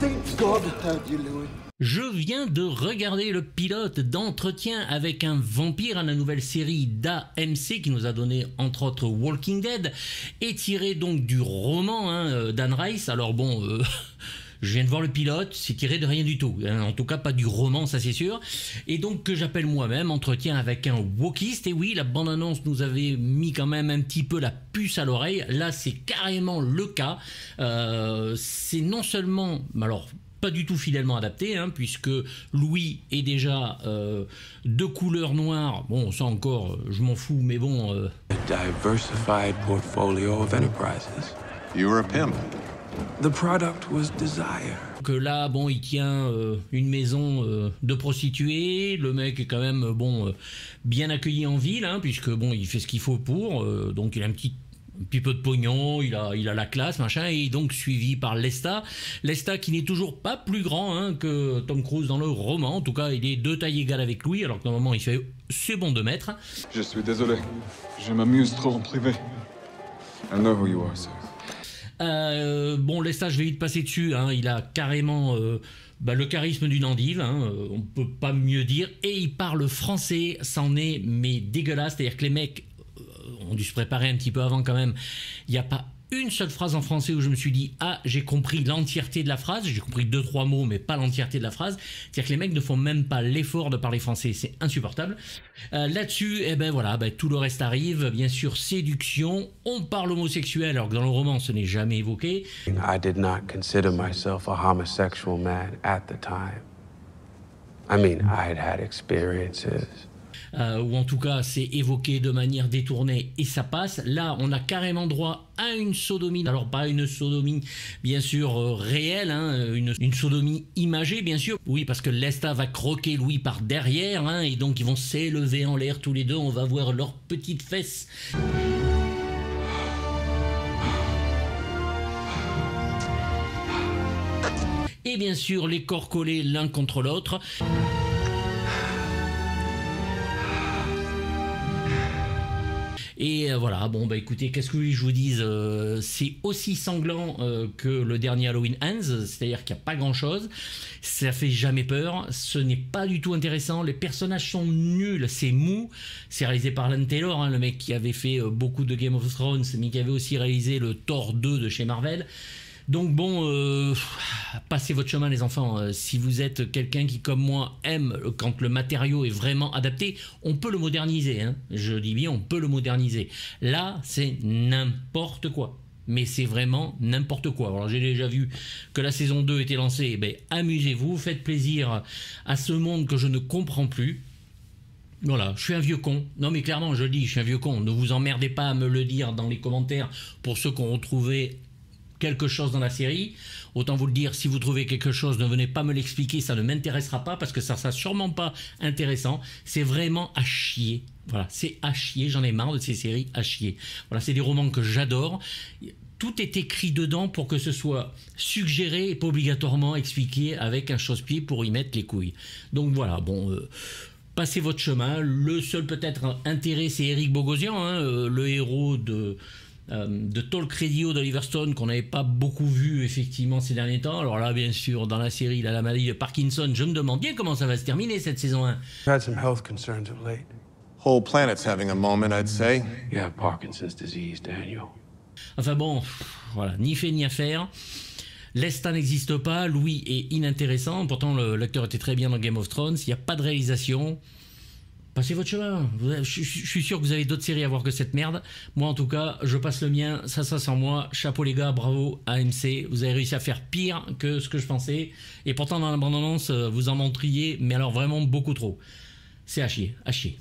Thank God I had you, Louis. Je viens de regarder le pilote d'Entretien avec un vampire, la nouvelle série d'AMC qui nous a donné entre autres Walking Dead, et tiré donc du roman d'Anne Rice. Alors bon, je viens de voir le pilote, c'est tiré de rien du tout, en tout cas pas du roman, ça c'est sûr, et donc que j'appelle moi-même Entretien avec un wokiste. Et oui, la bande-annonce nous avait mis quand même un petit peu la puce à l'oreille, là c'est carrément le cas. C'est non seulement, alors pas du tout fidèlement adapté, puisque Louis est déjà de couleur noire. Bon, ça encore, je m'en fous, mais bon... A diversified portfolio of enterprises. You were a pimp. The product was desire. Que là, bon, il tient une maison de prostituées. Le mec est quand même, bien accueilli en ville, puisque, bon, il fait ce qu'il faut pour. Donc, il a un petit peu de pognon, il a la classe, machin, et donc suivi par Lestat qui n'est toujours pas plus grand que Tom Cruise dans le roman. En tout cas, il est de taille égale avec Louis, alors que normalement il fait c'est bon 2 mètres. Je suis désolé, je m'amuse trop en privé. I know who you are, sir. Bon, Lestat, je vais vite passer dessus, il a carrément le charisme d'une endive, on peut pas mieux dire, et il parle français, c'en est mais dégueulasse, c'est-à-dire que les mecs ont dû se préparer un petit peu avant quand même. Il n'y a pas une seule phrase en français où je me suis dit j'ai compris l'entièreté de la phrase. J'ai compris 2-3 mots mais pas l'entièreté de la phrase. C'est-à-dire que les mecs ne font même pas l'effort de parler français, c'est insupportable. Là-dessus, tout le reste arrive. Bien sûr, séduction, on parle homosexuel alors que dans le roman ce n'est jamais évoqué. I did not consider myself a homosexual man at the time. I mean, I had experiences. Ou en tout cas c'est évoqué de manière détournée et ça passe. Là on a carrément droit à une sodomie, alors pas une sodomie bien sûr réelle, une sodomie imagée bien sûr, oui, parce que Lestat va croquer Louis par derrière, et donc ils vont s'élever en l'air tous les deux, on va voir leurs petites fesses. Et bien sûr les corps collés l'un contre l'autre. Et voilà, écoutez, qu'est-ce que je vous dise, c'est aussi sanglant que le dernier Halloween Ends, c'est-à-dire qu'il n'y a pas grand-chose, ça fait jamais peur, ce n'est pas du tout intéressant, les personnages sont nuls, c'est mou, c'est réalisé par Alan Taylor, le mec qui avait fait beaucoup de Game of Thrones, mais qui avait aussi réalisé le Thor 2 de chez Marvel. Donc passez votre chemin les enfants, si vous êtes quelqu'un qui comme moi aime quand le matériau est vraiment adapté, on peut le moderniser, je dis bien on peut le moderniser. Là c'est n'importe quoi, mais c'est vraiment n'importe quoi. Alors j'ai déjà vu que la saison 2 était lancée, amusez-vous, faites plaisir à ce monde que je ne comprends plus. Voilà, je suis un vieux con. Non mais clairement je le dis, je suis un vieux con, ne vous emmerdez pas à me le dire dans les commentaires pour ceux qui ont retrouvé quelque chose dans la série. Autant vous le dire, si vous trouvez quelque chose, ne venez pas me l'expliquer, ça ne m'intéressera pas parce que ça sera sûrement pas intéressant. C'est vraiment à chier. Voilà, c'est à chier, j'en ai marre de ces séries à chier. Voilà, c'est des romans que j'adore. Tout est écrit dedans pour que ce soit suggéré et pas obligatoirement expliqué avec un chausse-pied pour y mettre les couilles. Donc voilà, passez votre chemin. Le seul peut-être intérêt, c'est Eric Bogosian, le héros de Talk Radio d'Oliver Stone qu'on n'avait pas beaucoup vu effectivement ces derniers temps. Alors là bien sûr dans la série il a la maladie de Parkinson, je me demande bien comment ça va se terminer cette saison 1. I've had some health concerns of late. Whole planet's having a moment, I'd say. Yeah, Parkinson's disease, Daniel. Enfin voilà, ni fait ni à faire. Lestat n'existe pas, Louis est inintéressant, pourtant l'acteur était très bien dans Game of Thrones, il n'y a pas de réalisation. Passez votre chemin, je suis sûr que vous avez d'autres séries à voir que cette merde. Moi en tout cas, je passe le mien, ça sans moi. Chapeau les gars, bravo AMC, vous avez réussi à faire pire que ce que je pensais. Et pourtant dans la bande-annonce, vous en montriez, mais alors vraiment beaucoup trop. C'est à chier, à chier.